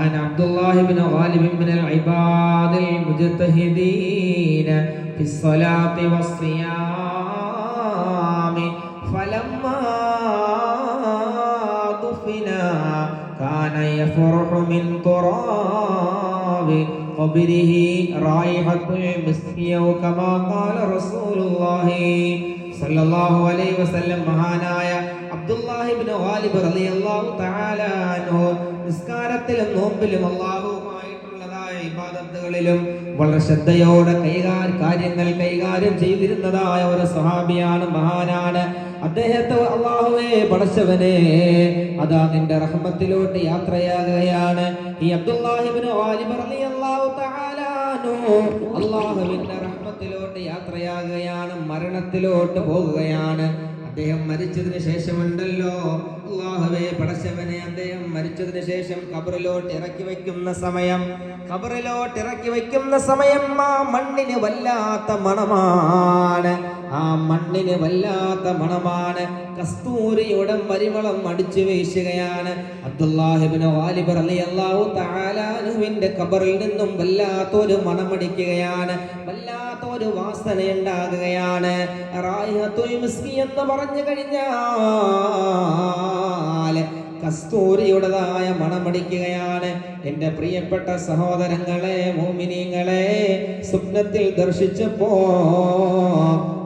كان عبد الله بن غالب من العباد المجتهدين في الصلاة والصيام فلما دفنا كان يفرح من تراب قبره رائحة المسك كما قال رسول الله صلى الله عليه وسلم. മഹാനായ അബ്ദുല്ലാഹി ഇബ്നു ഗാലിബ് റളിയല്ലാഹു തആല അൻഹു നിസ്കാരത്തിലും നോമ്പിലും അല്ലാഹുവുമായിട്ടുള്ളതായ ഇബാദത്തുകളിലും വളരെ ശ്രദ്ധയോടെ കാര്യങ്ങൾ കൈകാര്യം ചെയ്തിരുന്നതായ ഒരു സ്വഹാബിയാണ്, മഹാനാണ്. അദ്ദേഹത്തെ അല്ലാഹുവേ പടച്ചവനെ അതാ നിന്റെ റഹ്മത്തിലോട്ട് യാത്രയാകുകയാണ്. ഈ അബ്ദുല്ലാഹി ഇബ്നു ഗാലിബ് റളിയല്ലാഹു തആല അൻഹു അല്ലാഹുവിന്റെ റഹ്മത്തിലോട്ട് യാത്രയാകുകയാണ്, മരണത്തിലോട്ട് പോകുകയാണ്. അദ്ദേഹം മരിച്ചതിന് ശേഷമുണ്ടല്ലോ, അല്ലാഹുവേ പടച്ചവനെ, അദ്ദേഹം മരിച്ചതിന് ശേഷം ഖബറിലോട്ട് ഇറക്കി വയ്ക്കുന്ന സമയം ആ മണ്ണിന് വല്ലാത്ത മണമാണ്. കസ്തൂരിയുടെ പരിമളം അടിച്ചു വീശുകയാണ്. അബ്ദുല്ലാഹി ഇബ്നു ഗാലിബ് റളിയല്ലാഹു തആല അൻഹുവിന്റെ ഖബറിൽ നിന്നും വല്ലാത്തൊരു മണമടിക്കുകയാണ്, വല്ലാത്തൊരു വാസന ഉണ്ടാകുകയാണ്. റായിഹത്തുൽ മിസ്കി എന്ന് പറഞ്ഞു കഴിഞ്ഞാൽ കസ്തൂരിയുടേതായ മണമടിക്കുകയാണ്. എൻ്റെ പ്രിയപ്പെട്ട സഹോദരങ്ങളെ, മുഅ്മിനീങ്ങളെ, സ്വപ്നത്തിൽ ദർശിച്ചപ്പോ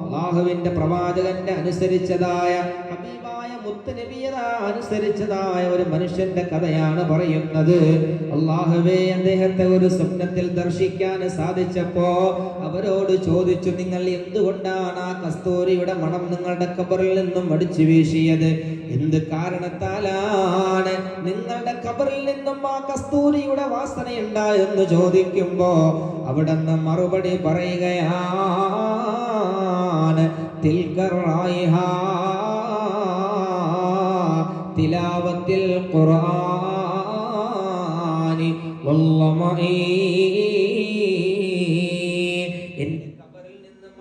അല്ലാഹുവിന്റെ പ്രവാചകന്റെ അനുസരിച്ചതായ ഹബീബായ മുത്തുനബിയെ അനുസരിച്ചതായ ഒരു മനുഷ്യന്റെ കഥയാണ് പറയുന്നത്. അല്ലാഹുവേ, അദ്ദേഹത്തെ ഒരു സ്വപ്നത്തിൽ ദർശിക്കാൻ സാധിച്ചപ്പോ അവരോട് ചോദിച്ചു, നിങ്ങൾ എന്തുകൊണ്ടാണ് ആ കസ്തൂരിയുടെ മണം നിങ്ങളുടെ ഖബറിൽ നിന്നും അടിച്ചു വീശിയത്? എന്ത് കാരണത്താലാണ് നിങ്ങളുടെ ഖബറിൽ നിന്നും ആ കസ്തൂരിയുടെ വാസനയുണ്ടായെന്ന് ചോദിക്കുമ്പോ അവിടുന്ന് മറുപടി പറയുകയാണ്, തിൽക്കർ റായിഹ തിലാവത്തിൽ ഖുർആനി വല്ലമഈ. എന്റെ ഖബറിൽ നിന്നും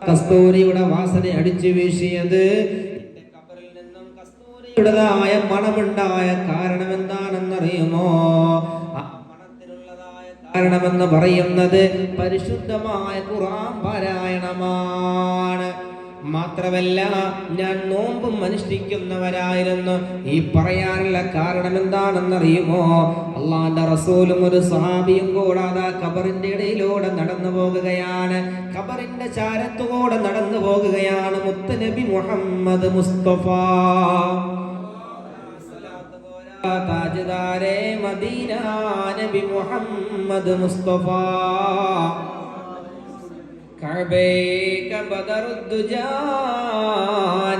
കസ്തൂരിയുടെ വാസന അടിച്ചു വീശിയത്, എന്റെ ഖബറിൽ നിന്നും കസ്തൂരിയുടേതായ മണമുണ്ടായ കാരണം എന്താണെന്നറിയുമോ? ആ മണത്തിനുള്ളതായ കാരണമെന്ന് പറയുന്നത് പരിശുദ്ധമായ ഖുർആൻ പാരായണമാണ്. മാത്രമല്ല, ഞാൻ നോമ്പും അനുഷ്ഠിക്കുന്നവരായിരുന്നു. ഈ പറയാനുള്ള കാരണം എന്താണെന്നറിയുമോ? അള്ളാന്റെ റസൂലും ഒരു സ്വഹാബിയും കൂടാതെ ഖബറിന്റെ ഇടയിലൂടെ നടന്നു പോകുകയാണ്, ഖബറിന്റെ ചാരത്തുകൂടെ നടന്നു പോകുകയാണ്. മുത്തുനബി മുഹമ്മദ് മുസ്തഫ താജ്ദാരെ മദീന നബി മുഹമ്മദ് മുസ്തഫ കഅബൈക ബദറുദ്ദുജാ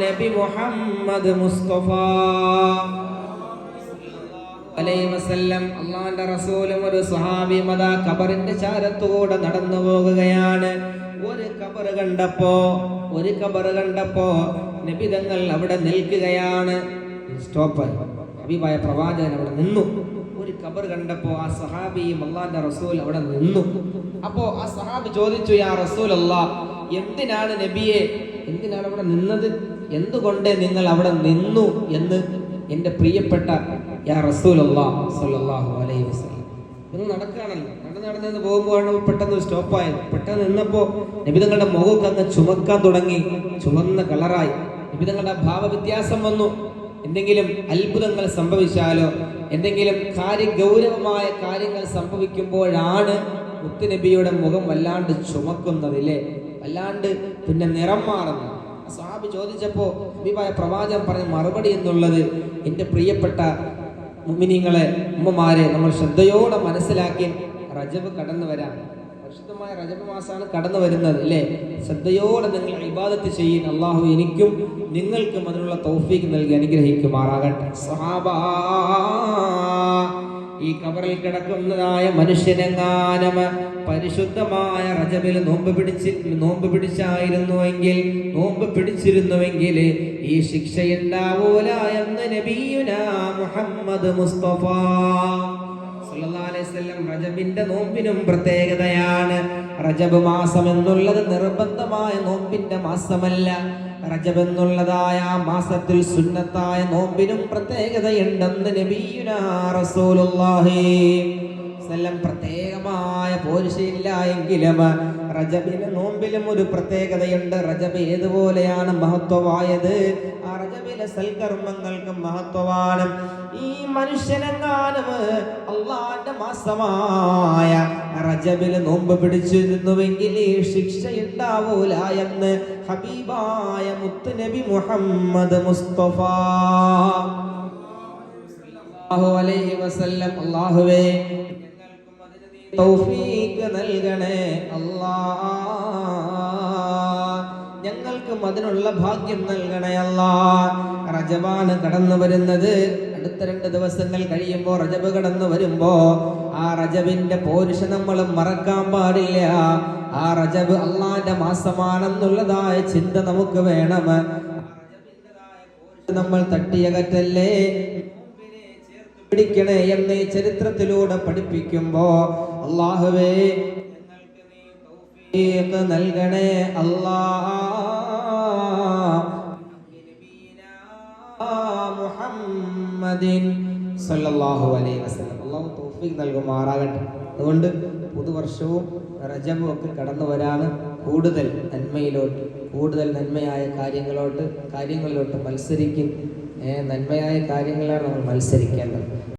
നബി മുഹമ്മദ് മുസ്തഫ അലൈഹി വസല്ലം. അല്ലാഹുവിന്റെ റസൂലും ഒരു സ്വഹാബിയും അതാ ഖബറിന്റെ ചാരത്തുകൂടെ നടന്നു പോകുകയാണ്. ഒരു ഖബർ കണ്ടപ്പോ നബി തങ്ങൾ അവിടെ നിൽക്കുകയാണ്. സ്റ്റോപ്പായി. ഹബീബായ പ്രവാചകൻ അവിടെ നിന്നു. ഒരു ഖബർ കണ്ടപ്പോ ആ സഹാബിയും അല്ലാഹുവിന്റെ റസൂൽ അവിടെ നിന്നു. അപ്പോ ആ സഹാബി ചോദിച്ചു, യാ റസൂലല്ലാഹ്, എന്തിനാണ് നബിയെ, എന്തിനാണ് അവിടെ നിന്നത്? എന്തുകൊണ്ട് നിങ്ങൾ അവിടെ നിന്നു എന്ന് എൻ്റെ പ്രിയപ്പെട്ട യാ റസൂലല്ലാഹ് സ്വല്ലല്ലാഹു അലൈഹി വസല്ലം. നിങ്ങൾ നടക്കുകയാണല്ലോ, നടന്ന് പോകുമ്പോഴാണ് പെട്ടെന്ന് സ്റ്റോപ്പായത്. പെട്ടെന്ന് നിന്നപ്പോ നബി തങ്ങളുടെ മുഖമൊക്കെ അങ്ങ് ചുമക്കാൻ തുടങ്ങി, ചുവന്ന കളറായി. നബി തങ്ങളുടെ ഭാവവ്യത്യാസം വന്നു. എന്തെങ്കിലും അത്ഭുതങ്ങൾ സംഭവിച്ചാലോ, എന്തെങ്കിലും ഗൗരവമായ കാര്യങ്ങൾ സംഭവിക്കുമ്പോഴാണ് മുത്തുനബിയുടെ മുഖം വല്ലാണ്ട് ചുമക്കുന്നതില്ലേ, വല്ലാണ്ട് പിന്നെ നിറം മാറുന്നത്. സ്വഹാബി ചോദിച്ചപ്പോ ഹബീബായ പ്രവാചകൻ പറഞ്ഞ മറുപടി എന്നുള്ളത്, എൻ്റെ പ്രിയപ്പെട്ട മുഅ്മിനീങ്ങളെ, ഉമ്മമാരെ, നമ്മൾ ശ്രദ്ധയോടെ മനസ്സിലാക്കി റജബ് കടന്നു വരാം. പരിശുദ്ധമായ റജബ് മാസമാണ് കടന്നു വരുന്നത് അല്ലേ? ശ്രദ്ധയോടെ നിങ്ങൾ ഇബാദത്ത് ചെയ്യും. അള്ളാഹു എനിക്കും നിങ്ങൾക്കും അതിനുള്ള തൗഫീഖ് നൽകി അനുഗ്രഹിക്കുമാറാകട്ടെ. സ്വഹാബാ, ഈ ഖബറിൽ കിടക്കുന്നതായ മനുഷ്യനെങ്ങാനും പരിശുദ്ധമായ റജബിൽ നോമ്പ് പിടിച്ചിരുന്നുവെങ്കിൽ ഈ ശിക്ഷയുണ്ടാവൂല എന്ന് നബിയുനാ മുഹമ്മദ് മുസ്തഫ സല്ലല്ലാഹു അലൈഹി വസല്ലം. റജബിന്റെ നോമ്പിനും പ്രത്യേകതയാണ്. റജബ് മാസം എന്നുള്ളത് നിർബന്ധമായ നോമ്പിന്റെ മാസമല്ല. റജബ് എന്നുള്ളതായ ആ മാസത്തിൽ സുന്നത്തായ നോമ്പിനും പ്രത്യേകതയുണ്ടെന്ന് നബിയുനാ റസൂലുള്ളാഹി വസല്ലം പ്രത്യേകമായ പോരിശയില്ല എങ്കിലും റജബിലെ നോമ്പിലും ഒരു പ്രത്യേകതയുണ്ട്. റജബ് ഏതുപോലെയാണ് മഹത്വമായത്, ആ റജബിലെ സൽക്കർമ്മങ്ങൾക്ക് മഹത്വമാണ്. ഈ മനുഷ്യനെങ്ങാനും അള്ളാന്റെ മാസമായ റജബില് നോമ്പ് പിടിച്ചിരുന്നുവെങ്കിൽ ശിക്ഷയുണ്ടാവൂല എന്ന് ഹബീബായ മുത്തുനബി മുഹമ്മദ് മുസ്തഫ സല്ലല്ലാഹു അലൈഹി വസല്ലം. അല്ലാഹുവേ തൗഫീഖ് നൽകണേ അല്ലാഹ്, ഞങ്ങൾക്കും അതിനുള്ള ഭാഗ്യം നൽകണേ അല്ലാഹ്. റജബാണ് കടന്നു വരുന്നത്. അടുത്ത 2 ദിവസങ്ങൾ കഴിയുമ്പോൾ റജബ് കടന്നു വരുമ്പോ ആ റജബിന്റെ പോരിശ നമ്മൾ മറക്കാൻ പാടില്ല. ആ റജബ് അള്ളാന്റെ മാസമാണെന്നുള്ളതായ ചിന്ത നമുക്ക് വേണം. നമ്മൾ തട്ടിയകറ്റല്ലേ, പിടിക്കണേ എന്ന് ചരിത്രത്തിലൂടെ പഠിപ്പിക്കുമ്പോ അല്ലാഹുവേ ഞങ്ങൾക്ക് നീ തൗഫീഖ് നൽകണേ അല്ലാഹ്. മുഹമ്മദിൻ സല്ലല്ലാഹു അലൈഹി വസല്ലം. അല്ലാഹു തൗഫീഖ് നൽകുമാറാകട്ടെ. അതുകൊണ്ട് പുതുവർഷവും റജബും ഒക്കെ കടന്നു വരാണ്. കൂടുതൽ നന്മയിലോട്ട്, കൂടുതൽ നന്മയായ കാര്യങ്ങളിലോട്ട് മത്സരിക്കും. നന്മയായ കാര്യങ്ങളാണ് നമ്മൾ മത്സരിക്കേണ്ടത്.